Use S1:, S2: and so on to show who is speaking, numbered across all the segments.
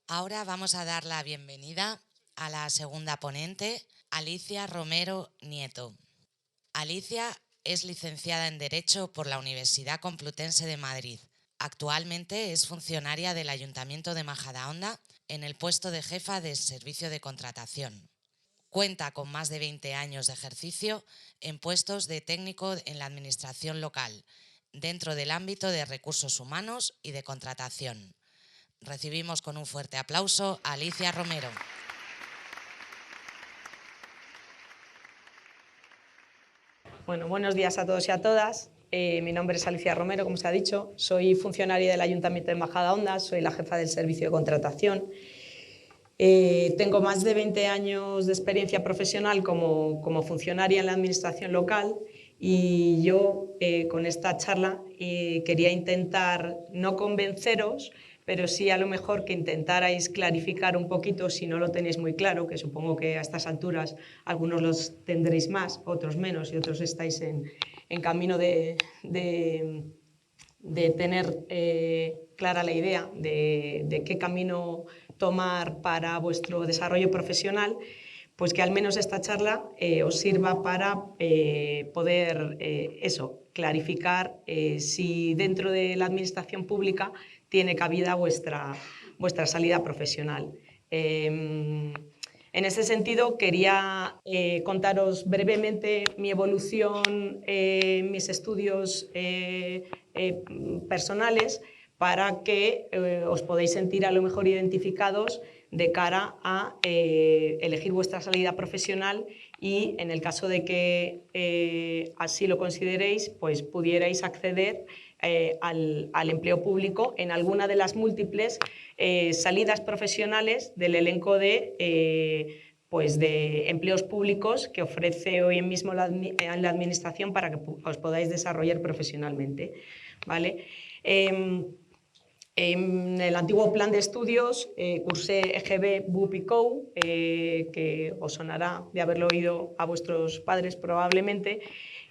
S1: Ahora vamos a dar la bienvenida a la segunda ponente, Alicia Romero Nieto. Alicia es licenciada en Derecho por la Universidad Complutense de Madrid. Actualmente es funcionaria del Ayuntamiento de Majadahonda en el puesto de jefa de servicio de contratación. Cuenta con más de 20 años de ejercicio en puestos de técnico en la administración local, dentro del ámbito de recursos humanos y de contratación. Recibimos con un fuerte aplauso a Alicia Romero.
S2: Bueno, buenos días a todos y a todas. Mi nombre es Alicia Romero, como se ha dicho. Soy funcionaria del Ayuntamiento de Majadahonda, soy la jefa del servicio de contratación. Tengo más de 20 años de experiencia profesional como funcionaria en la administración local y yo con esta charla quería intentar no convenceros, pero sí a lo mejor que intentarais clarificar un poquito si no lo tenéis muy claro, que supongo que a estas alturas algunos los tendréis más, otros menos y otros estáis en camino de tener clara la idea de qué camino tomar para vuestro desarrollo profesional, pues que al menos esta charla os sirva para poder clarificar si dentro de la administración pública tiene cabida vuestra salida profesional. En ese sentido, quería contaros brevemente mi evolución, mis estudios personales, para que os podáis sentir a lo mejor identificados de cara a elegir vuestra salida profesional y, en el caso de que así lo consideréis, pues pudierais acceder al empleo público en alguna de las múltiples salidas profesionales del elenco de empleos públicos que ofrece hoy mismo la Administración para que os podáis desarrollar profesionalmente, ¿vale? En el antiguo plan de estudios cursé EGB, BUP y COU, que os sonará de haberlo oído a vuestros padres probablemente.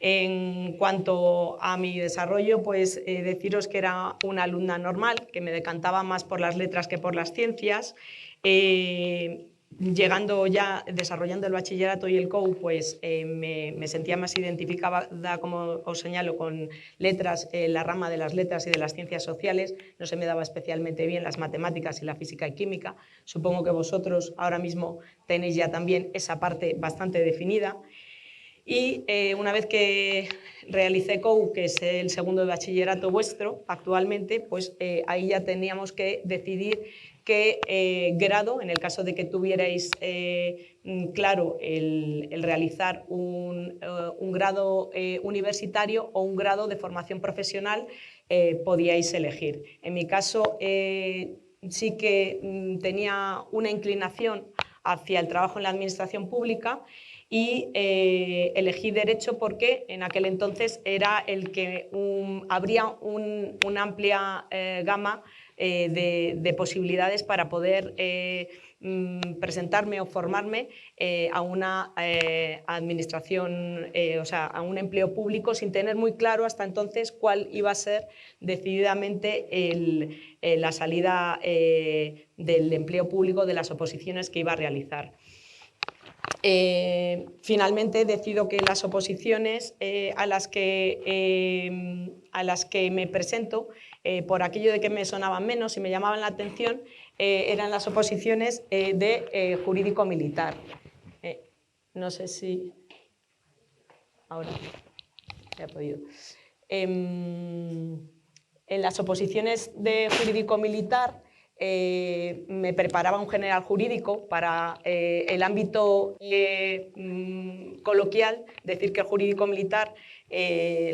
S2: En cuanto a mi desarrollo, pues deciros que era una alumna normal, que me decantaba más por las letras que por las ciencias. Llegando ya, desarrollando el bachillerato y el COU, pues me sentía más identificada, como os señalo, con letras, la rama de las letras y de las ciencias sociales. No se me daba especialmente bien las matemáticas y la física y química. Supongo que vosotros ahora mismo tenéis ya también esa parte bastante definida. Y una vez que realicé COU, que es el segundo de bachillerato vuestro actualmente, pues ahí ya teníamos que decidir qué grado, en el caso de que tuvierais claro el realizar un grado universitario o un grado de formación profesional, podíais elegir. En mi caso sí que tenía una inclinación hacia el trabajo en la administración pública y elegí Derecho porque en aquel entonces era el que habría una amplia gama de posibilidades para poder presentarme o formarme a una administración, o sea, a un empleo público, sin tener muy claro hasta entonces cuál iba a ser decididamente la salida del empleo público, de las oposiciones que iba a realizar. Finalmente decido que las oposiciones a las que me presento, por aquello de que me sonaban menos y me llamaban la atención, eran las oposiciones de jurídico militar. No sé si ahora ya he podido. En las oposiciones de jurídico militar me preparaba un general jurídico para el ámbito coloquial, decir que el jurídico militar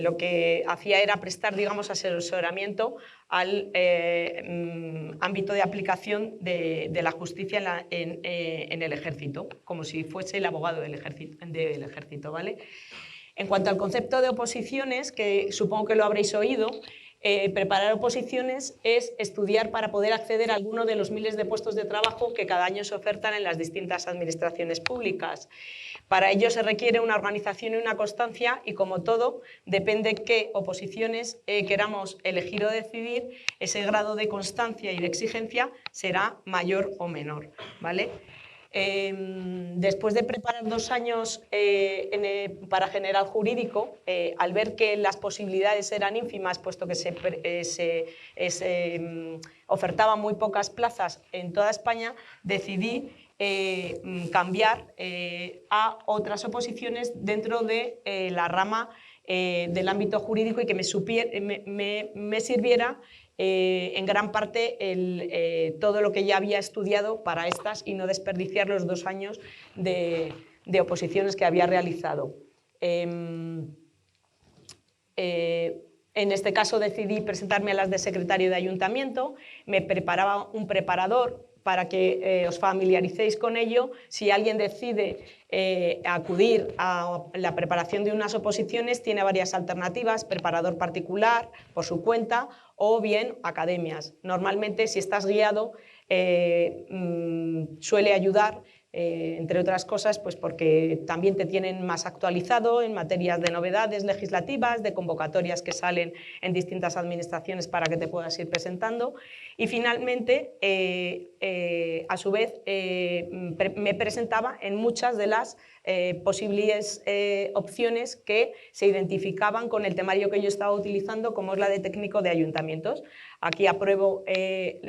S2: lo que hacía era prestar, digamos, asesoramiento al ámbito de aplicación de la justicia en el ejército, como si fuese el abogado del ejército, ¿vale? En cuanto al concepto de oposiciones, que supongo que lo habréis oído, Preparar oposiciones es estudiar para poder acceder a alguno de los miles de puestos de trabajo que cada año se ofertan en las distintas administraciones públicas. Para ello se requiere una organización y una constancia y, como todo, depende qué oposiciones queramos elegir o decidir, ese grado de constancia y de exigencia será mayor o menor, ¿vale? Después de preparar 2 años para general jurídico, al ver que las posibilidades eran ínfimas, puesto que se ofertaban muy pocas plazas en toda España, decidí cambiar a otras oposiciones dentro de la rama del ámbito jurídico y que me sirviera en gran parte todo lo que ya había estudiado para estas y no desperdiciar los 2 años de oposiciones que había realizado. En este caso decidí presentarme a las de secretario de ayuntamiento, me preparaba un preparador para que os familiaricéis con ello. Si alguien decide acudir a la preparación de unas oposiciones, tiene varias alternativas: preparador particular, por su cuenta, o bien academias. Normalmente, si estás guiado, suele ayudar, entre otras cosas, pues porque también te tienen más actualizado en materias de novedades legislativas, de convocatorias que salen en distintas administraciones para que te puedas ir presentando. Y finalmente, a su vez, me presentaba en muchas de las posibles opciones que se identificaban con el temario que yo estaba utilizando, como es la de técnico de ayuntamientos. Aquí apruebo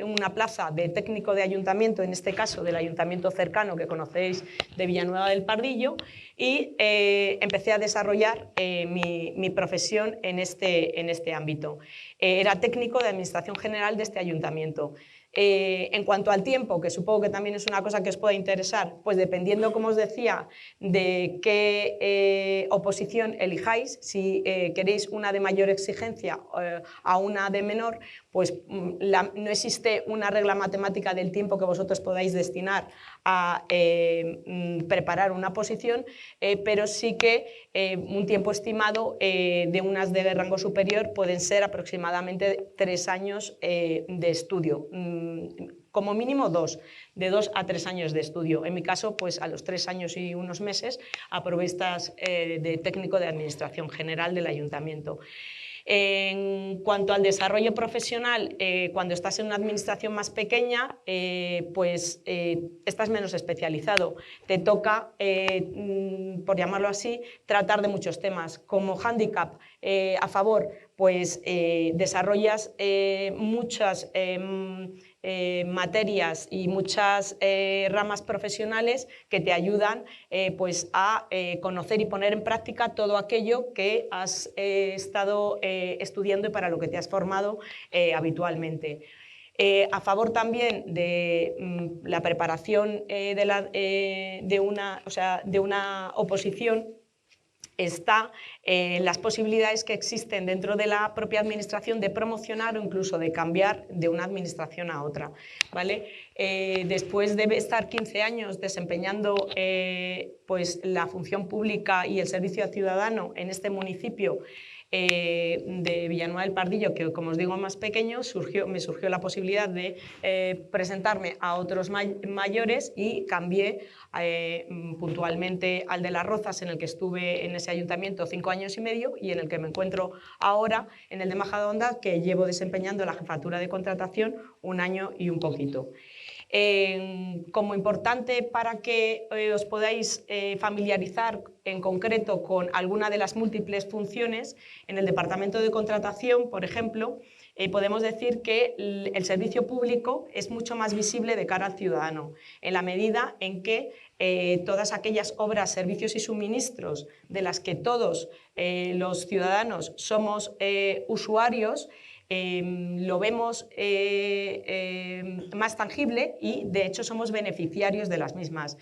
S2: una plaza de técnico de ayuntamiento, en este caso del ayuntamiento cercano que conocéis, de Villanueva del Pardillo, y empecé a desarrollar mi profesión en este ámbito. Era técnico de Administración General de este ayuntamiento. En cuanto al tiempo, que supongo que también es una cosa que os pueda interesar, pues dependiendo, como os decía, de qué oposición elijáis, si queréis una de mayor exigencia a una de menor, pues no existe una regla matemática del tiempo que vosotros podáis destinar a preparar una oposición, pero sí que un tiempo estimado de unas de rango superior pueden ser aproximadamente 3 años de estudio. Como mínimo 2, de 2 a 3 años de estudio. En mi caso, pues a los 3 años y unos meses aprobé estas de técnico de Administración General del Ayuntamiento. En cuanto al desarrollo profesional, cuando estás en una administración más pequeña, pues estás menos especializado. Te toca, por llamarlo así, tratar de muchos temas. Como hándicap a favor, pues desarrollas muchas materias y muchas ramas profesionales que te ayudan pues a conocer y poner en práctica todo aquello que has estado estudiando y para lo que te has formado habitualmente. A favor también de la preparación de una oposición está las posibilidades que existen dentro de la propia administración de promocionar o incluso de cambiar de una administración a otra, ¿vale? Después de estar 15 años desempeñando pues la función pública y el servicio al ciudadano en este municipio de Villanueva del Pardillo, que como os digo más pequeño, me surgió la posibilidad de presentarme a otros mayores y cambié puntualmente al de Las Rozas, en el que estuve en ese ayuntamiento 5 años y medio, y en el que me encuentro ahora en el de Majadahonda, que llevo desempeñando la jefatura de contratación 1 año y un poquito. Como importante para que os podáis familiarizar en concreto con alguna de las múltiples funciones, en el departamento de contratación, por ejemplo, podemos decir que el servicio público es mucho más visible de cara al ciudadano, en la medida en que todas aquellas obras, servicios y suministros de las que todos los ciudadanos somos usuarios, lo vemos más tangible y, de hecho, somos beneficiarios de las mismas.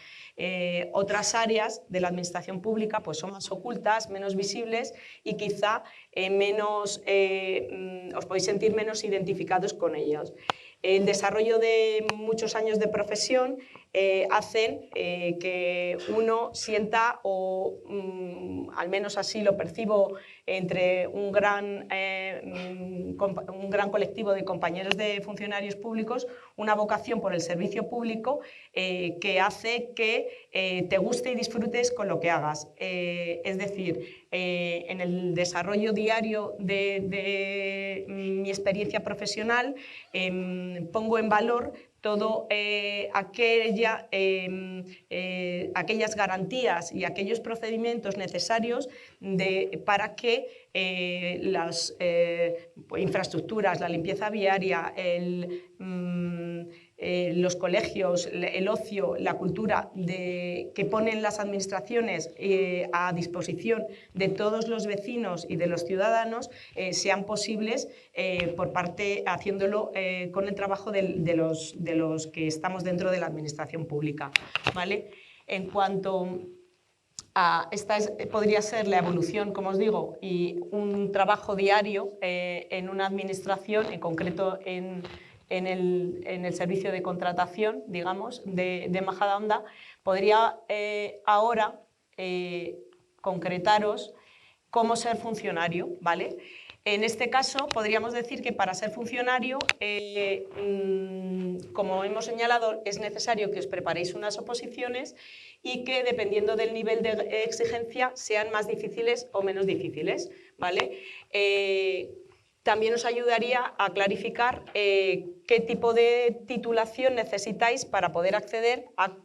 S2: Otras áreas de la administración pública pues, son más ocultas, menos visibles y quizá os podéis sentir menos identificados con ellas. El desarrollo de muchos años de profesión hacen que uno sienta, o al menos así lo percibo entre un gran colectivo de compañeros de funcionarios públicos, una vocación por el servicio público que hace que te guste y disfrutes con lo que hagas. Es decir, en el desarrollo diario de mi experiencia profesional pongo en valor todo aquellas garantías y aquellos procedimientos necesarios para que las infraestructuras, la limpieza viaria, los colegios, el ocio, la cultura que ponen las administraciones a disposición de todos los vecinos y de los ciudadanos sean posibles haciéndolo con el trabajo de los que estamos dentro de la administración pública, ¿vale? En cuanto esta podría ser la evolución, como os digo, y un trabajo diario en una administración, en concreto en el servicio de contratación, digamos, de Majadahonda. Podría ahora concretaros cómo ser funcionario, ¿vale? En este caso, podríamos decir que para ser funcionario, como hemos señalado, es necesario que os preparéis unas oposiciones y que, dependiendo del nivel de exigencia, sean más difíciles o menos difíciles, ¿vale? También os ayudaría a clarificar qué tipo de titulación necesitáis para poder acceder a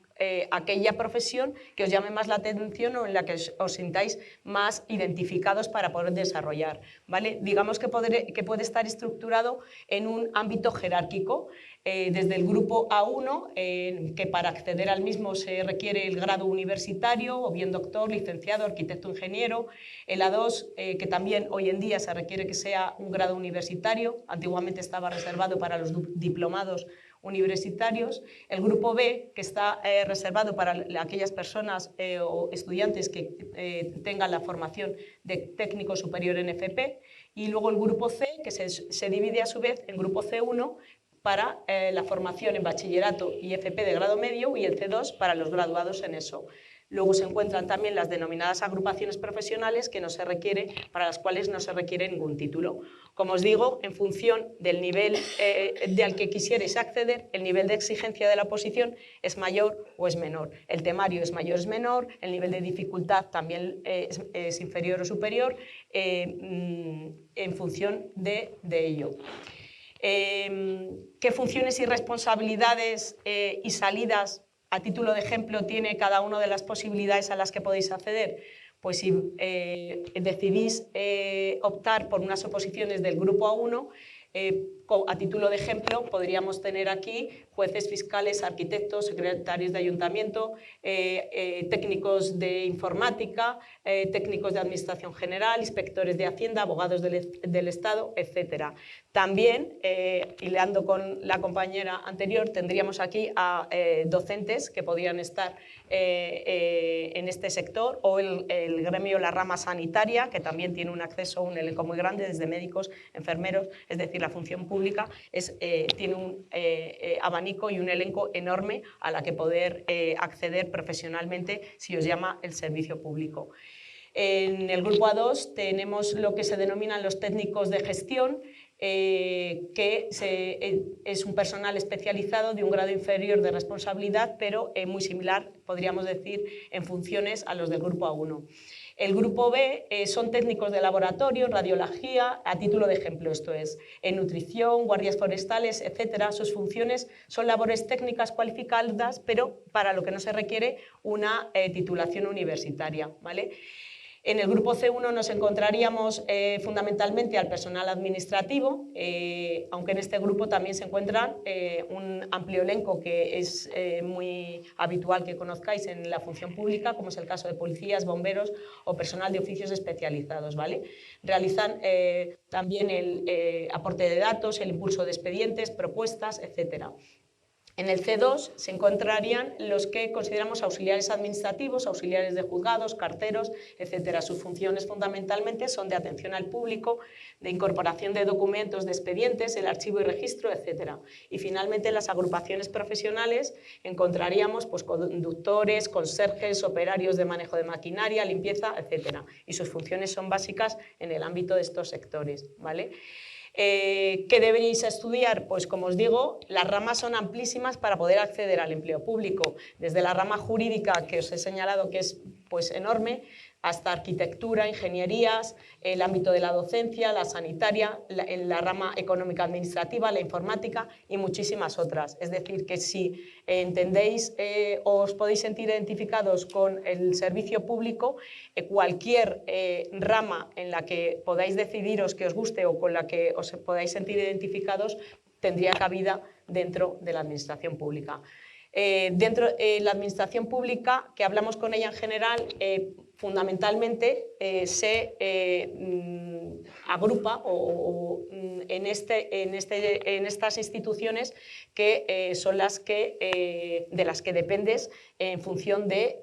S2: aquella profesión que os llame más la atención o en la que os sintáis más identificados para poder desarrollar, ¿vale? Digamos que puede estar estructurado en un ámbito jerárquico, desde el grupo A1, que para acceder al mismo se requiere el grado universitario, o bien doctor, licenciado, arquitecto, ingeniero. El A2, que también hoy en día se requiere que sea un grado universitario, antiguamente estaba reservado para los diplomados universitarios. El grupo B, que está reservado para aquellas personas o estudiantes que tengan la formación de técnico superior en FP. Y luego el grupo C, que se divide a su vez en grupo C1 para la formación en bachillerato y FP de grado medio, y el C2 para los graduados en eso. Luego se encuentran también las denominadas agrupaciones profesionales, para las cuales no se requiere ningún título. Como os digo, en función del nivel al que quisierais acceder, el nivel de exigencia de la oposición es mayor o es menor. El temario es mayor o es menor, el nivel de dificultad también es inferior o superior, en función de ello. ¿Qué funciones y responsabilidades y salidas, a título de ejemplo, tiene cada una de las posibilidades a las que podéis acceder? Pues si decidís optar por unas oposiciones del grupo A1, a título de ejemplo, podríamos tener aquí jueces, fiscales, arquitectos, secretarios de ayuntamiento, técnicos de informática, técnicos de administración general, inspectores de Hacienda, abogados del Estado, etc. También, hilando con la compañera anterior, tendríamos aquí a docentes que podrían estar en este sector, o el gremio, la rama sanitaria, que también tiene un acceso a un elenco muy grande, desde médicos, enfermeros, es decir, la función pública tiene un abanico y un elenco enorme a la que poder acceder profesionalmente si os llama el servicio público. En el grupo A2 tenemos lo que se denominan los técnicos de gestión, que es un personal especializado de un grado inferior de responsabilidad, pero muy similar, podríamos decir, en funciones a los del grupo A1. El grupo B son técnicos de laboratorio, radiología, a título de ejemplo, esto es, en nutrición, guardias forestales, etc. Sus funciones son labores técnicas cualificadas, pero para lo que no se requiere una titulación universitaria, ¿vale? En el grupo C1 nos encontraríamos fundamentalmente al personal administrativo, aunque en este grupo también se encuentra un amplio elenco que es muy habitual que conozcáis en la función pública, como es el caso de policías, bomberos o personal de oficios especializados, ¿vale? Realizan también el aporte de datos, el impulso de expedientes, propuestas, etc. En el C2 se encontrarían los que consideramos auxiliares administrativos, auxiliares de juzgados, carteros, etcétera. Sus funciones fundamentalmente son de atención al público, de incorporación de documentos, de expedientes, el archivo y registro, etcétera. Y finalmente en las agrupaciones profesionales encontraríamos pues, conductores, conserjes, operarios de manejo de maquinaria, limpieza, etcétera. Y sus funciones son básicas en el ámbito de estos sectores, ¿vale? ¿Qué deberéis estudiar? Pues como os digo, las ramas son amplísimas para poder acceder al empleo público, desde la rama jurídica que os he señalado que es pues, enorme, hasta arquitectura, ingenierías, el ámbito de la docencia, la sanitaria, la rama económica administrativa, la informática y muchísimas otras. Es decir, que si entendéis o os podéis sentir identificados con el servicio público, cualquier rama en la que podáis decidiros que os guste o con la que os podáis sentir identificados tendría cabida dentro de la administración pública. Dentro de la administración pública, que hablamos con ella en general, fundamentalmente se agrupa en estas instituciones que son las que, de las que dependes en función de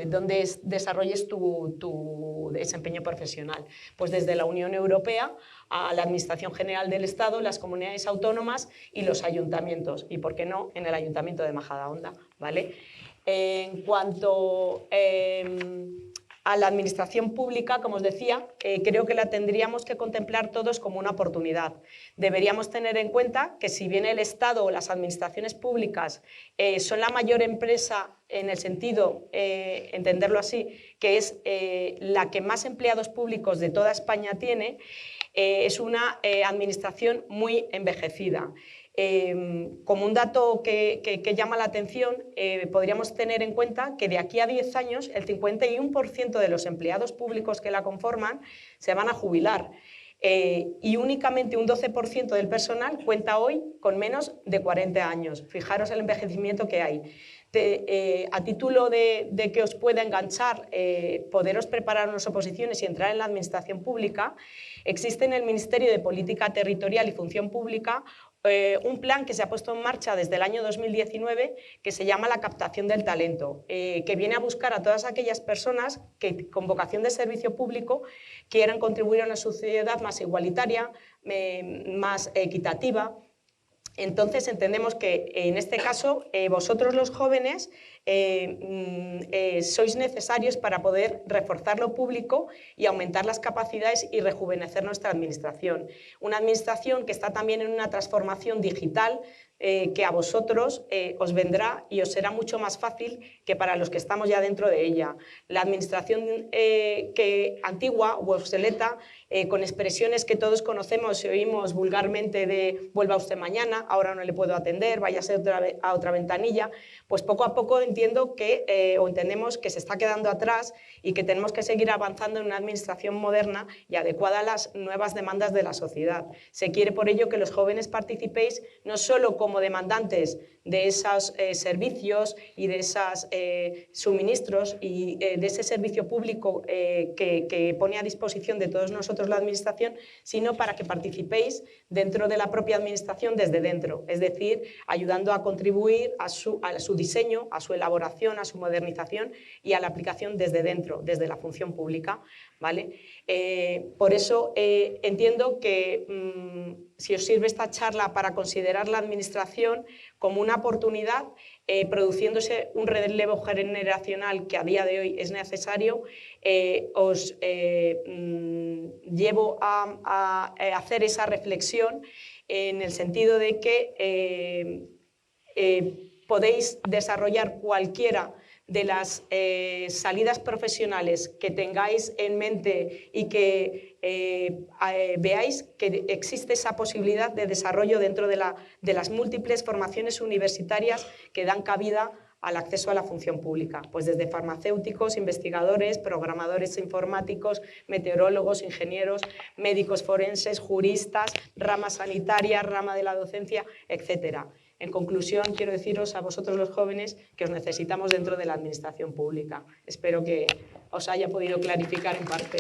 S2: dónde desarrolles tu desempeño profesional. Pues desde la Unión Europea a la Administración General del Estado, las comunidades autónomas y los ayuntamientos, y por qué no en el Ayuntamiento de Majadahonda, ¿vale? En cuanto a la administración pública, como os decía, creo que la tendríamos que contemplar todos como una oportunidad. Deberíamos tener en cuenta que si bien el Estado o las administraciones públicas son la mayor empresa en el sentido, entenderlo así, que es la que más empleados públicos de toda España tiene, es una administración muy envejecida. Como un dato que llama la atención, podríamos tener en cuenta que de aquí a 10 años el 51% de los empleados públicos que la conforman se van a jubilar y únicamente un 12% del personal cuenta hoy con menos de 40 años. Fijaros el envejecimiento que hay. A título de que os pueda enganchar, poderos preparar unas oposiciones y entrar en la administración pública, existe en el Ministerio de Política Territorial y Función Pública un plan que se ha puesto en marcha desde el año 2019 que se llama la captación del talento, que viene a buscar a todas aquellas personas que con vocación de servicio público quieran contribuir a una sociedad más igualitaria, más equitativa. Entonces entendemos que en este caso vosotros los jóvenes sois necesarios para poder reforzar lo público y aumentar las capacidades y rejuvenecer nuestra administración. Una administración que está también en una transformación digital que a vosotros os vendrá y os será mucho más fácil que para los que estamos ya dentro de ella. La administración antigua o obsoleta, con expresiones que todos conocemos y oímos vulgarmente de vuelva usted mañana, ahora no le puedo atender, váyase a otra ventanilla, pues poco a poco entiendo que, o entendemos que se está quedando atrás y que tenemos que seguir avanzando en una administración moderna y adecuada a las nuevas demandas de la sociedad. Se quiere por ello que los jóvenes participéis no solo como demandantes de esos servicios y de esos suministros y de ese servicio público que pone a disposición de todos nosotros la administración, sino para que participéis dentro de la propia administración desde dentro, es decir, ayudando a contribuir a su diseño, a su elaboración, a su modernización y a la aplicación desde dentro, desde la función pública, ¿vale? Por eso entiendo que si os sirve esta charla para considerar la administración como una oportunidad, produciéndose un relevo generacional que a día de hoy es necesario, os llevo a hacer esa reflexión en el sentido de que podéis desarrollar cualquiera de las salidas profesionales que tengáis en mente y que veáis que existe esa posibilidad de desarrollo dentro de las múltiples formaciones universitarias que dan cabida al acceso a la función pública, pues desde farmacéuticos, investigadores, programadores informáticos, meteorólogos, ingenieros, médicos forenses, juristas, rama sanitaria, rama de la docencia, etcétera. En conclusión, quiero deciros a vosotros los jóvenes que os necesitamos dentro de la administración pública. Espero que os haya podido clarificar en parte.